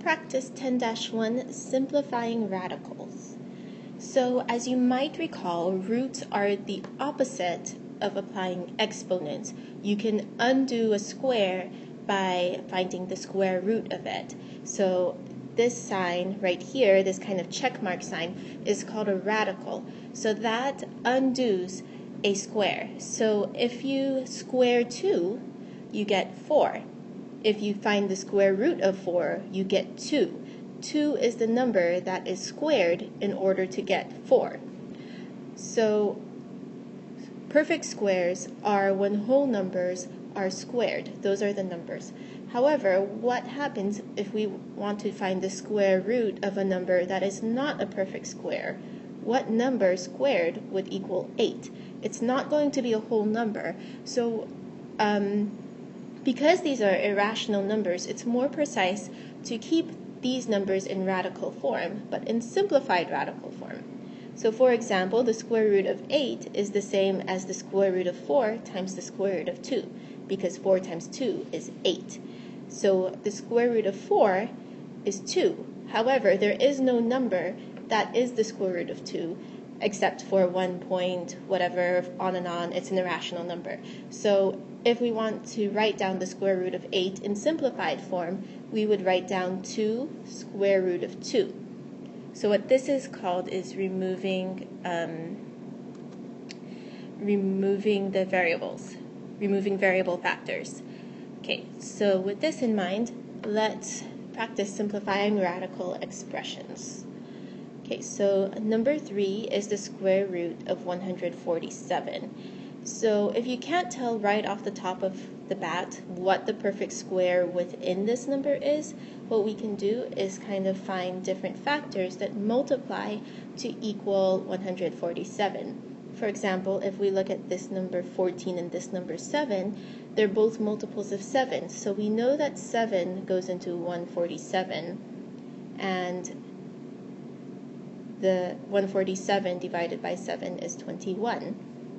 Practice 10-1, Simplifying Radicals. So as you might recall, roots are the opposite of applying exponents. You can undo a square by finding the square root of it. So this sign right here, this kind of check mark sign, is called a radical. So that undoes a square. So if you square 2, you get 4. If you find the square root of 4, you get 2. 2 is the number that is squared in order to get 4. So perfect squares are when whole numbers are squared. Those are the numbers. However, what happens if we want to find the square root of a number that is not a perfect square? What number squared would equal 8? It's not going to be a whole number. So because these are irrational numbers, it's more precise to keep these numbers in radical form, but in simplified radical form. So for example, the square root of 8 is the same as the square root of 4 times the square root of 2, because 4 times 2 is 8. So the square root of 4 is 2. However, there is no number that is the square root of 2, except for 1 point, whatever, on and on. It's an irrational number. So if we want to write down the square root of 8 in simplified form, we would write down 2 square root of 2. So what this is called is removing the variables, removing variable factors. Okay, so with this in mind, let's practice simplifying radical expressions. Okay, so number 3 is the square root of 147. So if you can't tell right off the top of the bat what the perfect square within this number is, what we can do is kind of find different factors that multiply to equal 147. For example, if we look at this number 14 and this number 7, they're both multiples of 7. So we know that 7 goes into 147, and the 147 divided by 7 is 21.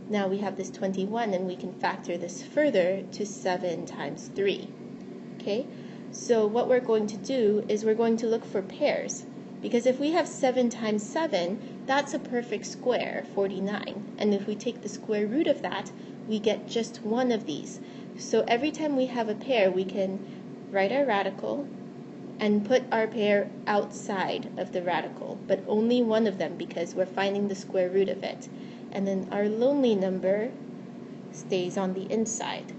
Now we have this 21, and we can factor this further to 7 times 3. Okay, so what we're going to do is we're going to look for pairs, because if we have 7 times 7, that's a perfect square, 49. And if we take the square root of that, we get just one of these. So every time we have a pair, we can write our radical and put our pair outside of the radical, but only one of them because we're finding the square root of it. And then our lonely number stays on the inside.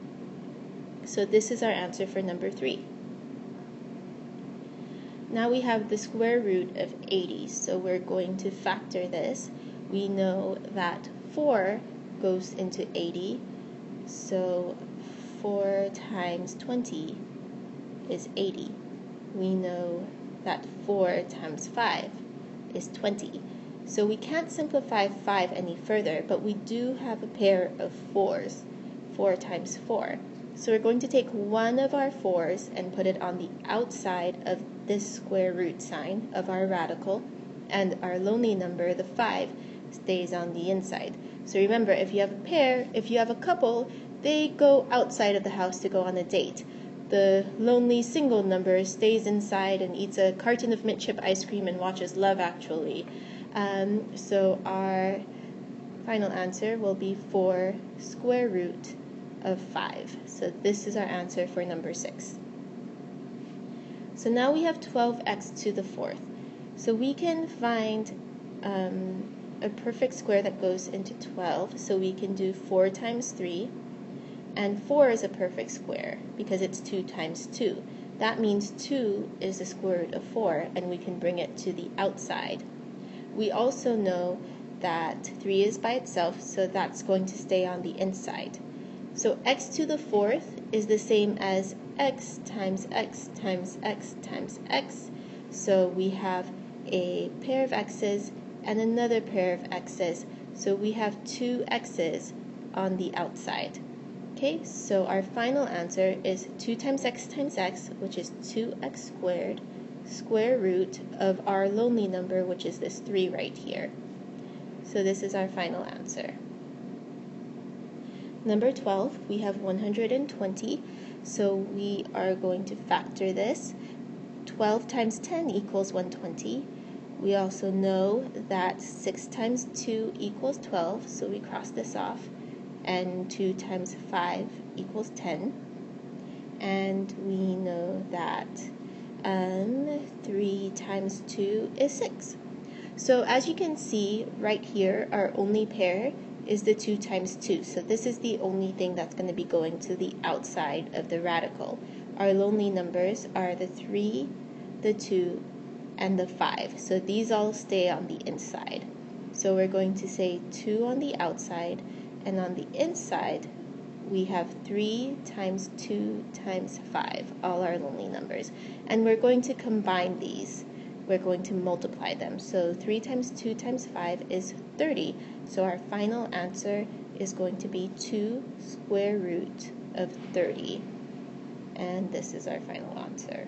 So this is our answer for number 3. Now we have the square root of 80, so we're going to factor this. We know that 4 goes into 80, so 4 times 20 is 80. We know that 4 times 5 is 20. So we can't simplify 5 any further, but we do have a pair of 4s, 4 times 4. So we're going to take one of our 4s and put it on the outside of this square root sign of our radical, and our lonely number, the 5, stays on the inside. So remember, if you have a pair, if you have a couple, they go outside of the house to go on a date. The lonely single number stays inside and eats a carton of mint chip ice cream and watches Love Actually. So our final answer will be 4 square root of 5. So this is our answer for number 6. So now we have 12x to the 4th. So we can find a perfect square that goes into 12. So we can do 4 times 3. And 4 is a perfect square because it's 2 times 2. That means 2 is the square root of 4, and we can bring it to the outside. We also know that 3 is by itself, so that's going to stay on the inside. So x to the 4th is the same as x times x times x times x. So we have a pair of x's and another pair of x's. So we have 2 x's on the outside. Okay, so our final answer is 2 times x, which is 2x squared, square root of our lonely number, which is this 3 right here. So this is our final answer. Number 12, we have 120, so we are going to factor this. 12 times 10 equals 120. We also know that 6 times 2 equals 12, so we cross this off. And 2 times 5 equals 10. And we know that 3 times 2 is 6. So as you can see right here, our only pair is the 2 times 2. So this is the only thing that's going to be going to the outside of the radical. Our lonely numbers are the 3, the 2, and the 5. So these all stay on the inside. So we're going to say 2 on the outside, and on the inside we have 3 times 2 times 5, all our lonely numbers. And we're going to combine these. We're going to multiply them. So 3 times 2 times 5 is 30. So our final answer is going to be 2 square root of 30. And this is our final answer.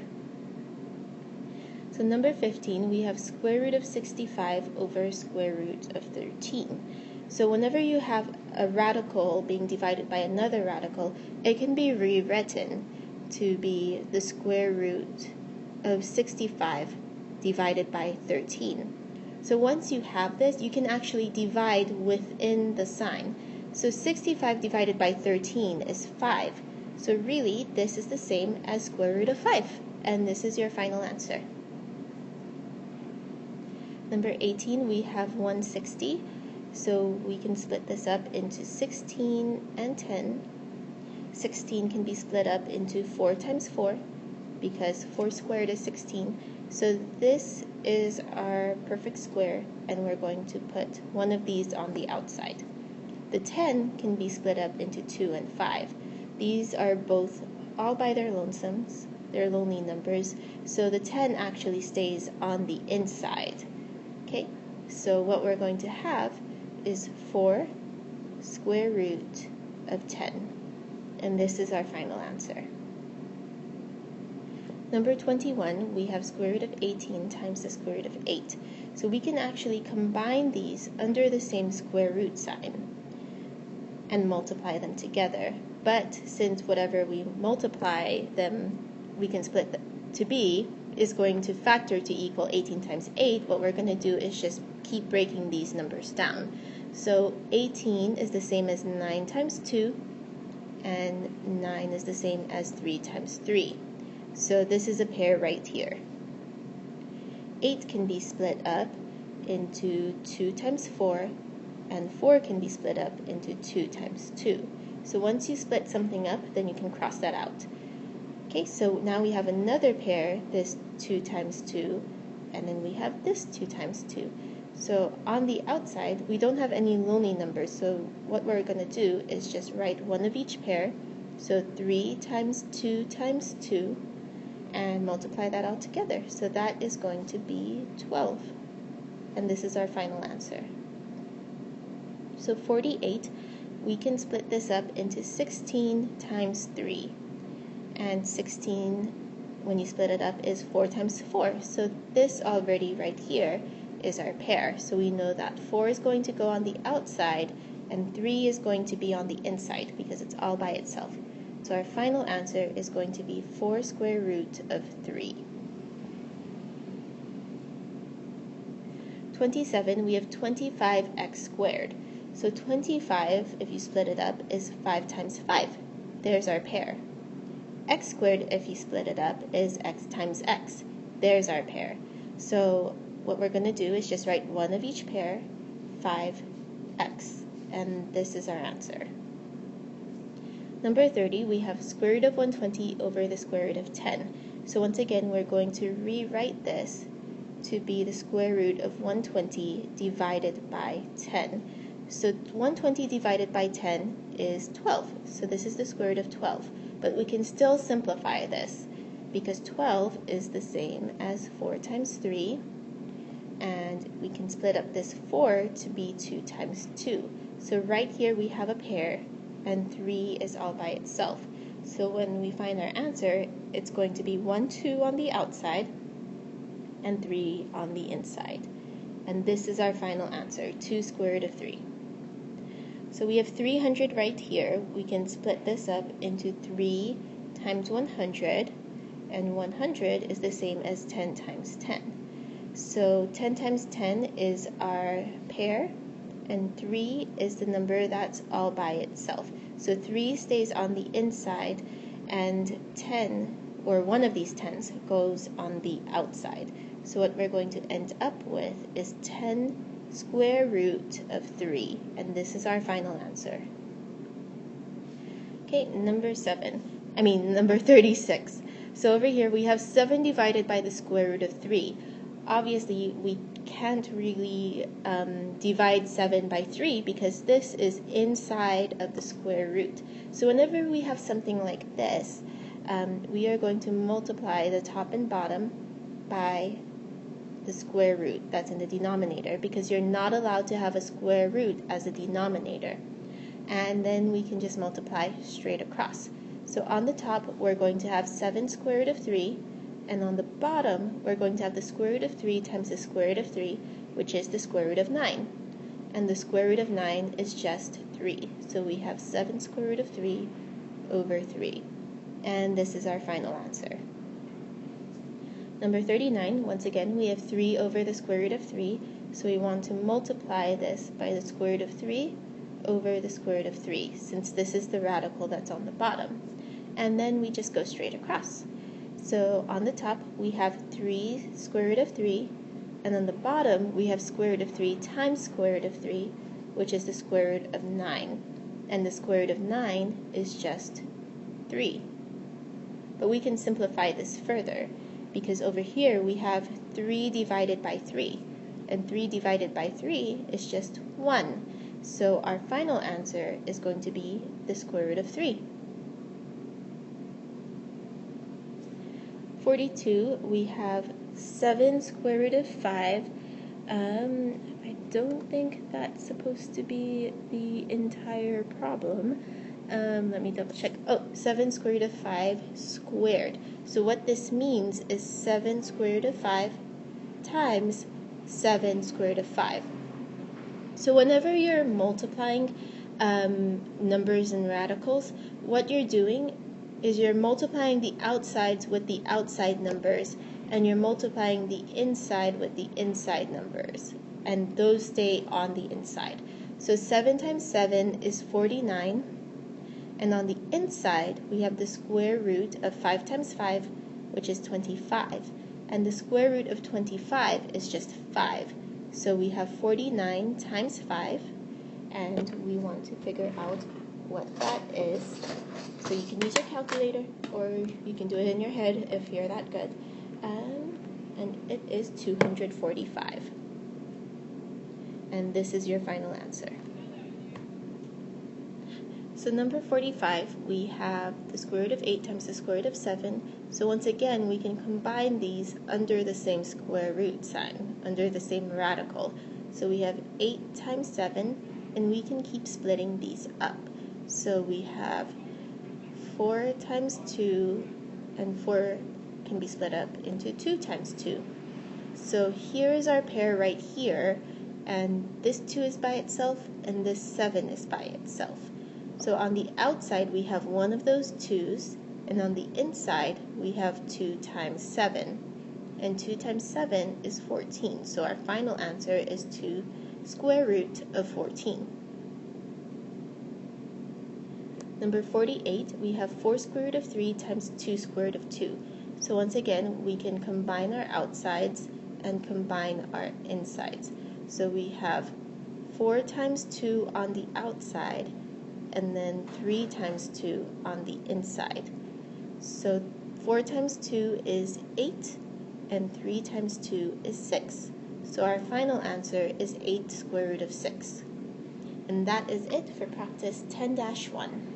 So number 15, we have square root of 65 over square root of 13. So whenever you have a radical being divided by another radical, it can be rewritten to be the square root of 65 divided by 13. So once you have this, you can actually divide within the sign. So 65 divided by 13 is 5. So really, this is the same as square root of 5. And this is your final answer. Number 18, we have 160. So we can split this up into 16 and 10. 16 can be split up into 4 times 4, because 4 squared is 16. So this is our perfect square, and we're going to put one of these on the outside. The 10 can be split up into 2 and 5. These are both all by their lonesomes, they're lonely numbers, so the 10 actually stays on the inside. Okay, so what we're going to have is 4 square root of 10, and this is our final answer. Number 21, we have square root of 18 times the square root of 8. So we can actually combine these under the same square root sign and multiply them together. But since whatever we multiply them, we can split to be, is going to factor to equal 18 times 8, what we're going to do is just keep breaking these numbers down. So 18 is the same as 9 times 2, and 9 is the same as 3 times 3. So this is a pair right here. 8 can be split up into 2 times 4, and 4 can be split up into 2 times 2. So once you split something up, then you can cross that out. Okay, so now we have another pair, this 2 times 2, and then we have this 2 times 2. So on the outside, we don't have any lonely numbers, so what we're going to do is just write one of each pair. So 3 times 2 times 2, and multiply that out together. So that is going to be 12. And this is our final answer. So 48, we can split this up into 16 times 3. And 16, when you split it up, is 4 times 4. So this already right here is our pair. So we know that 4 is going to go on the outside, and 3 is going to be on the inside, because it's all by itself. So our final answer is going to be 4 square root of 3. 27, we have 25x squared. So 25, if you split it up, is 5 times 5. There's our pair. X squared, if you split it up, is x times x. There's our pair. So what we're going to do is just write one of each pair, 5x, and this is our answer. Number 30, we have square root of 120 over the square root of 10. So once again, we're going to rewrite this to be the square root of 120 divided by 10. So 120 divided by 10 is 12. So this is the square root of 12. But we can still simplify this, because 12 is the same as 4 times 3. And we can split up this 4 to be 2 times 2. So right here we have a pair, and 3 is all by itself. So when we find our answer, it's going to be 1, 2 on the outside, and 3 on the inside. And this is our final answer, 2 square root of 3. So we have 300 right here. We can split this up into 3 times 100, and 100 is the same as 10 times 10. So 10 times 10 is our pair, and 3 is the number that's all by itself. So 3 stays on the inside, and 10, or one of these 10s, goes on the outside. So what we're going to end up with is 10 square root of 3, and this is our final answer. Okay, number 36. So over here we have 7 divided by the square root of 3. Obviously, we can't really divide 7 by 3 because this is inside of the square root. So whenever we have something like this, we are going to multiply the top and bottom by the square root that's in the denominator, because you're not allowed to have a square root as a denominator. And then we can just multiply straight across. So on the top, we're going to have 7 square root of 3, and on the bottom, we're going to have the square root of 3 times the square root of 3, which is the square root of 9. And the square root of 9 is just 3. So we have 7 square root of 3 over 3. And this is our final answer. Number 39, once again, we have 3 over the square root of 3, so we want to multiply this by the square root of 3 over the square root of 3, since this is the radical that's on the bottom. And then we just go straight across. So on the top, we have 3 square root of 3, and on the bottom, we have square root of 3 times square root of 3, which is the square root of 9. And the square root of 9 is just 3. But we can simplify this further, because over here we have 3 divided by 3, and 3 divided by 3 is just 1. So our final answer is going to be the square root of 3. 42, we have 7 square root of 5. I don't think that's supposed to be the entire problem. Let me double check. Oh, 7 square root of 5 squared. So what this means is 7 square root of 5 times 7 square root of 5. So whenever you're multiplying numbers and radicals, what you're doing is you're multiplying the outsides with the outside numbers, and you're multiplying the inside with the inside numbers, and those stay on the inside. So 7 times 7 is 49, and on the inside we have the square root of 5 times 5, which is 25, and the square root of 25 is just 5. So we have 49 times 5, and we want to figure out what that is. So you can use your calculator, or you can do it in your head if you're that good. And it is 245. And this is your final answer. So number 45, we have the square root of 8 times the square root of 7. So once again, we can combine these under the same square root sign, under the same radical. So we have 8 times 7, and we can keep splitting these up. So we have 4 times 2, and 4 can be split up into 2 times 2. So here is our pair right here, and this 2 is by itself, and this 7 is by itself. So on the outside, we have one of those 2's, and on the inside, we have 2 times 7. And 2 times 7 is 14. So our final answer is 2 square root of 14. Number 48, we have 4 square root of 3 times 2 square root of 2. So once again, we can combine our outsides and combine our insides. So we have 4 times 2 on the outside, and then 3 times 2 on the inside. So 4 times 2 is 8, and 3 times 2 is 6. So our final answer is 8 square root of 6. And that is it for practice 10-1.